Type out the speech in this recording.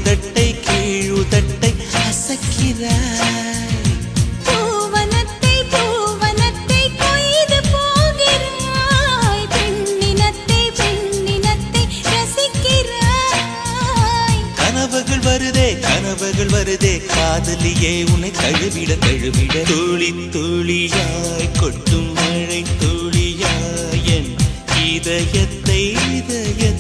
மேலுதட்டை கீழுதட்டை அசக்கிறாய். பூவனத்தை பூவனத்தை கொய்து போகிறாய். பெண்ணினத்தை பெண்ணினத்தை ரசிக்கிறாய். கனவுகள் வருதே கனவுகள் வருதே காதலியே உன்னை தழுவிட தழுவிட துளி துளியாய் கொட்டும் மழை துளியாய் என் இதயத்தை இதயத்தை